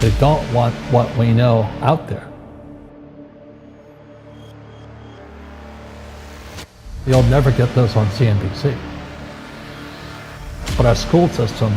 They don't want what we know out there. You'll never get this on CNBC. But our school system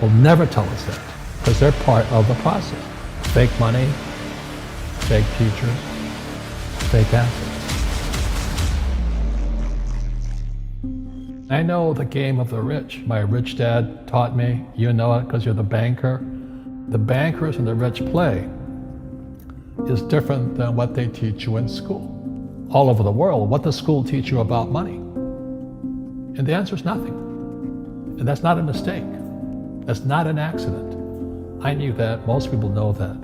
will never tell us that, because they're part of the process. Fake money, fake teachers, fake assets. I know the game of the rich. My rich dad taught me. You know it because you're the banker. The bankers and the rich play is different than what they teach you in school. All over the world, what does school teach you about money? And the answer is nothing. And that's not a mistake. That's not an accident. I knew that. Most people know that.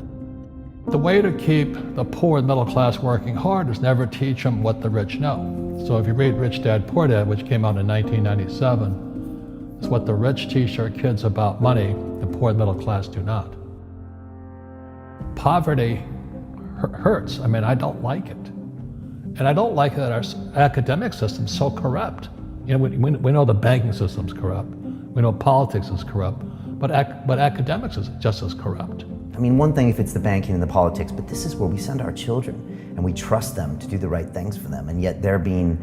The way to keep the poor and middle class working hard is never teach them what the rich know. So if you read Rich Dad, Poor Dad, which came out in 1997, it's what the rich teach their kids about money, the poor and middle class do not. Poverty hurts. I mean, I don't like it. And I don't like that our academic system's so corrupt. You know, we know the banking system's corrupt. We know politics is corrupt. But academics is just as corrupt. I mean, one thing if it's the banking and the politics, but this is where we send our children and we trust them to do the right things for them, and yet they're being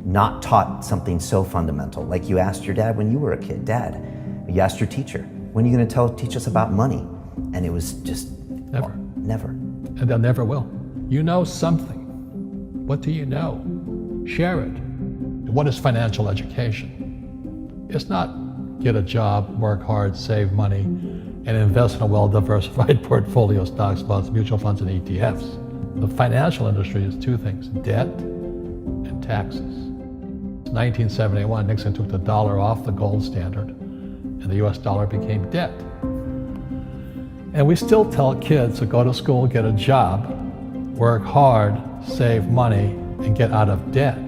not taught something so fundamental. Like you asked your dad when you were a kid, Dad, you asked your teacher, when are you going to teach us about money? And it was just never. Well, never. And they'll never will. You know something. What do you know? Share it. What is financial education? It's not get a job, work hard, save money, and invest in a well-diversified portfolio of stocks, bonds, mutual funds, and ETFs. The financial industry is two things, debt and taxes. In 1971, Nixon took the dollar off the gold standard, and the US dollar became debt. And we still tell kids to go to school, get a job, work hard, save money, and get out of debt.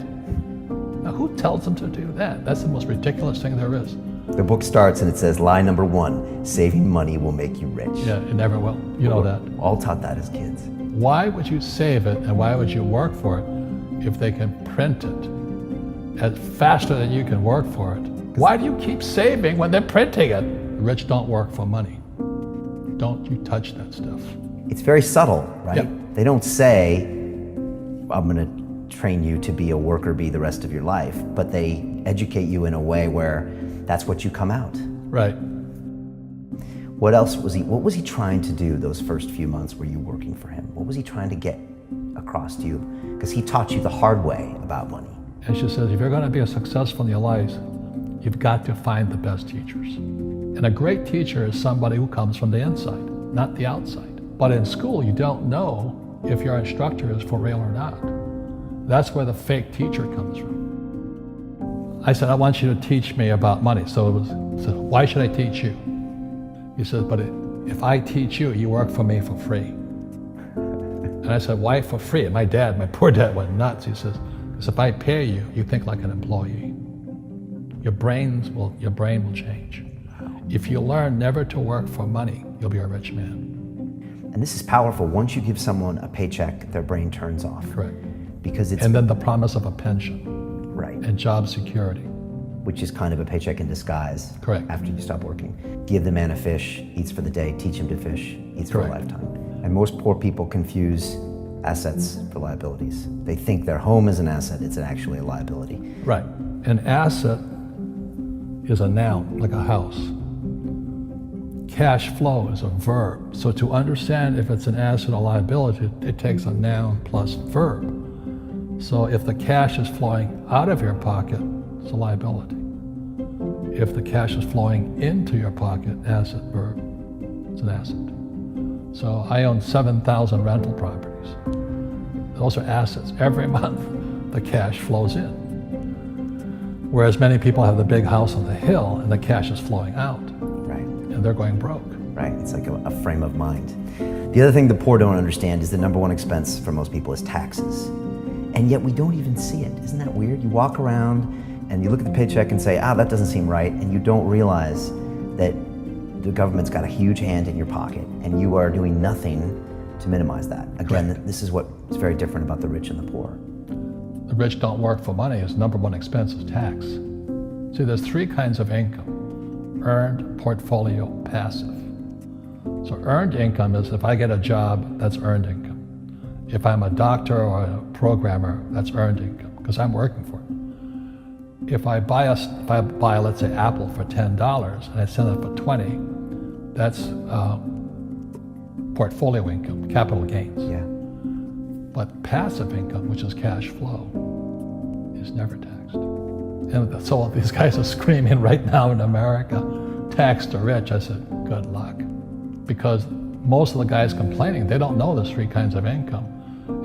Now, who tells them to do that? That's the most ridiculous thing there is. The book starts and it says, lie number 1, saving money will make you rich. Yeah, it never will. You know that. All taught that as kids. Why would you save it and why would you work for it if they can print it faster than you can work for it? Why do you keep saving when they're printing it? The rich don't work for money. Don't you touch that stuff. It's very subtle, right? Yep. They don't say, I'm going to train you to be a worker bee the rest of your life, but they educate you in a way where that's what you come out. Right. What was he trying to do those first few months were you working for him? What was he trying to get across to you? Because he taught you the hard way about money. And she says, if you're going to be successful in your life, you've got to find the best teachers. And a great teacher is somebody who comes from the inside, not the outside. But in school, you don't know if your instructor is for real or not. That's where the fake teacher comes from. I said, I want you to teach me about money. So he said, why should I teach you? He said, but if I teach you, you work for me for free. And I said, why for free? And my poor dad went nuts. He says, because if I pay you, you think like an employee. Your brain will change. If you learn never to work for money, you'll be a rich man. And this is powerful. Once you give someone a paycheck, their brain turns off. Correct. Because it's... And then the promise of a pension. Right. And job security. Which is kind of a paycheck in disguise. Correct. After you stop working. Give the man a fish, eats for the day, teach him to fish, eats for a lifetime. And most poor people confuse assets for liabilities. They think their home is an asset, it's actually a liability. Right. An asset is a noun, like a house. Cash flow is a verb. So to understand if it's an asset or liability, it takes a noun plus verb. So if the cash is flowing out of your pocket, it's a liability. If the cash is flowing into your pocket, asset, verb, it's an asset. So I own 7,000 rental properties. Those are assets. Every month, the cash flows in. Whereas many people have the big house on the hill and the cash is flowing out. Right. And they're going broke. Right, it's like a frame of mind. The other thing the poor don't understand is the number 1 expense for most people is taxes. And yet we don't even see it. Isn't that weird? You walk around and you look at the paycheck and say, that doesn't seem right, and you don't realize that the government's got a huge hand in your pocket and you are doing nothing to minimize that. Again, this is what's very different about the rich and the poor. The rich don't work for money. His number 1 expense is tax. See, there's 3 kinds of income: earned, portfolio, passive. So earned income is if I get a job, that's earned income. If I'm a doctor or a programmer, that's earned income because I'm working for it. If I buy, let's say, Apple for $10 and I sell it for 20, that's portfolio income, capital gains. Yeah. But passive income, which is cash flow, is never taxed. And so these guys are screaming right now in America, tax the rich. I said, good luck. Because most of the guys complaining, they don't know there's three kinds of income.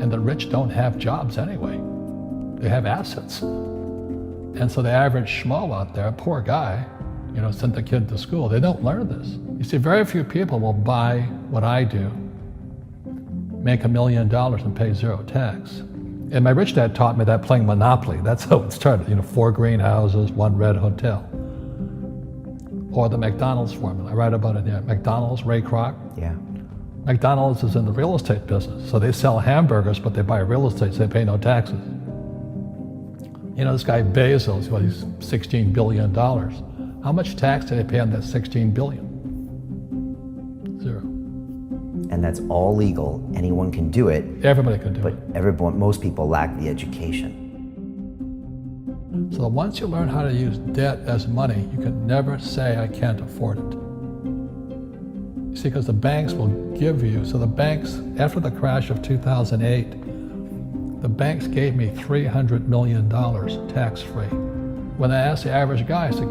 And the rich don't have jobs anyway. They have assets. And so the average schmo out there, poor guy, sent the kid to school. They don't learn this. You see, very few people will buy what I do, make $1 million and pay zero tax. And my rich dad taught me that playing Monopoly. That's how it started. 4 greenhouses, 1 red hotel. Or the McDonald's formula. I write about it here. McDonald's, Ray Kroc. Yeah. McDonald's is in the real estate business. So they sell hamburgers, but they buy real estate, so they pay no taxes. This guy Bezos, he's $16 billion. How much tax did they pay on that $16 billion? Zero. And that's all legal. Anyone can do it. Everybody can do it. But most people lack the education. So once you learn how to use debt as money, you can never say, I can't afford it. You see, because the banks will give you, so the banks, after the crash of 2008, the banks gave me $300 million tax-free. When I asked the average guy, I said,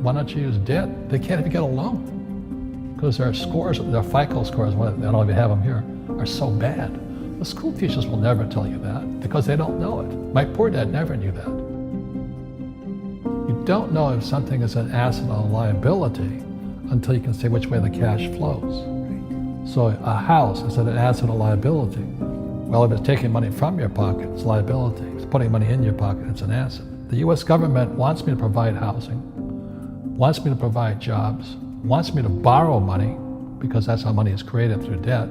why don't you use debt? They can't even get a loan. Because their scores, their FICO scores, I don't know if you have them here, are so bad. The school teachers will never tell you that because they don't know it. My poor dad never knew that. You don't know if something is an asset or a liability until you can see which way the cash flows. So a house, is it an asset or liability? Well, if it's taking money from your pocket, it's liability. If it's putting money in your pocket, it's an asset. The US government wants me to provide housing, wants me to provide jobs, wants me to borrow money because that's how money is created through debt.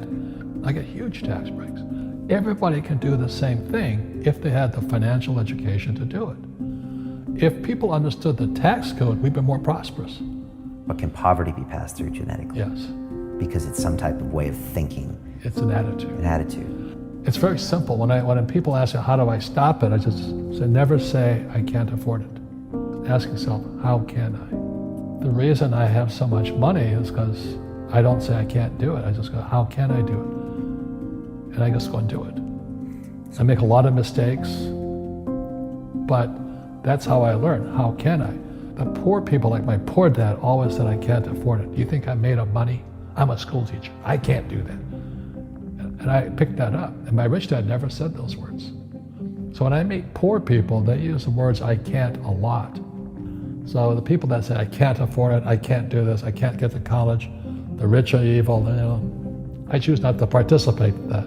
I get huge tax breaks. Everybody can do the same thing if they had the financial education to do it. If people understood the tax code, we'd be more prosperous. But can poverty be passed through genetically? Yes. Because it's some type of way of thinking. It's an attitude. An attitude. It's very simple. When people ask me, how do I stop it? I just say, never say, I can't afford it. Ask yourself, how can I? The reason I have so much money is because I don't say I can't do it. I just go, how can I do it? And I just go and do it. I make a lot of mistakes, but that's how I learn. How can I? The poor people, like my poor dad, always said, I can't afford it. Do you think I'm made of money? I'm a school teacher. I can't do that. And I picked that up. And my rich dad never said those words. So when I meet poor people, they use the words I can't a lot. So the people that say, I can't afford it, I can't do this, I can't get to college, the rich are evil, I choose not to participate in that.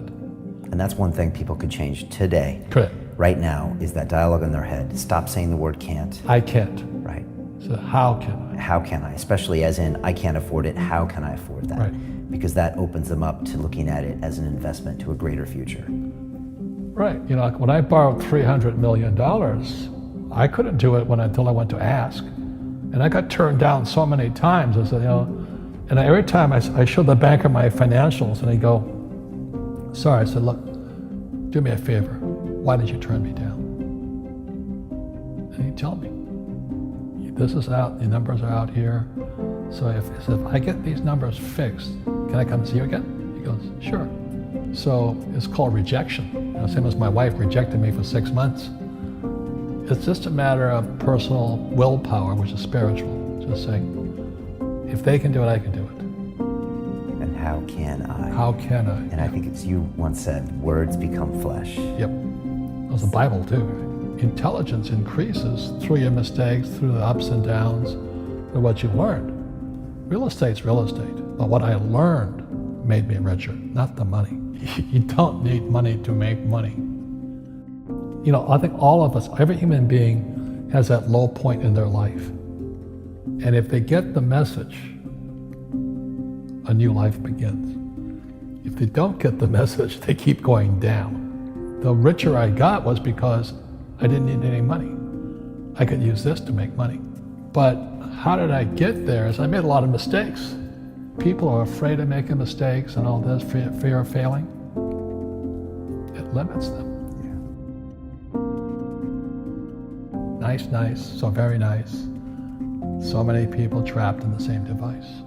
And that's one thing people could change today. Correct. Right now is that dialogue in their head. Stop saying the word can't. I can't. Right. So how can I? How can I? Especially as in, I can't afford it, how can I afford that? Right. Because that opens them up to looking at it as an investment to a greater future. Right. When I borrowed $300 million, I couldn't do it until I went to ask. And I got turned down so many times. I said, and every time I showed the banker my financials and he'd go, sorry. I said, look, do me a favor. Why did you turn me down? And he'd tell me, this is out, the numbers are out here. So if I get these numbers fixed, can I come see you again? He goes, sure. So it's called rejection. Same as my wife rejected me for 6 months. It's just a matter of personal willpower, which is spiritual. Just saying, if they can do it, I can do it. And how can I? How can I? And I think it's you once said, words become flesh. Yep. That was the Bible too. Right? Intelligence increases through your mistakes, through the ups and downs, through what you learned. Real estate's real estate, but what I learned made me richer, not the money. You don't need money to make money. I think all of us, every human being has that low point in their life. And if they get the message, a new life begins. If they don't get the message, they keep going down. The richer I got was because I didn't need any money. I could use this to make money. But how did I get there? Is I made a lot of mistakes. people are afraid of making mistakes and all this, fear of failing, it limits them. Nice, so very nice. So many people trapped in the same device.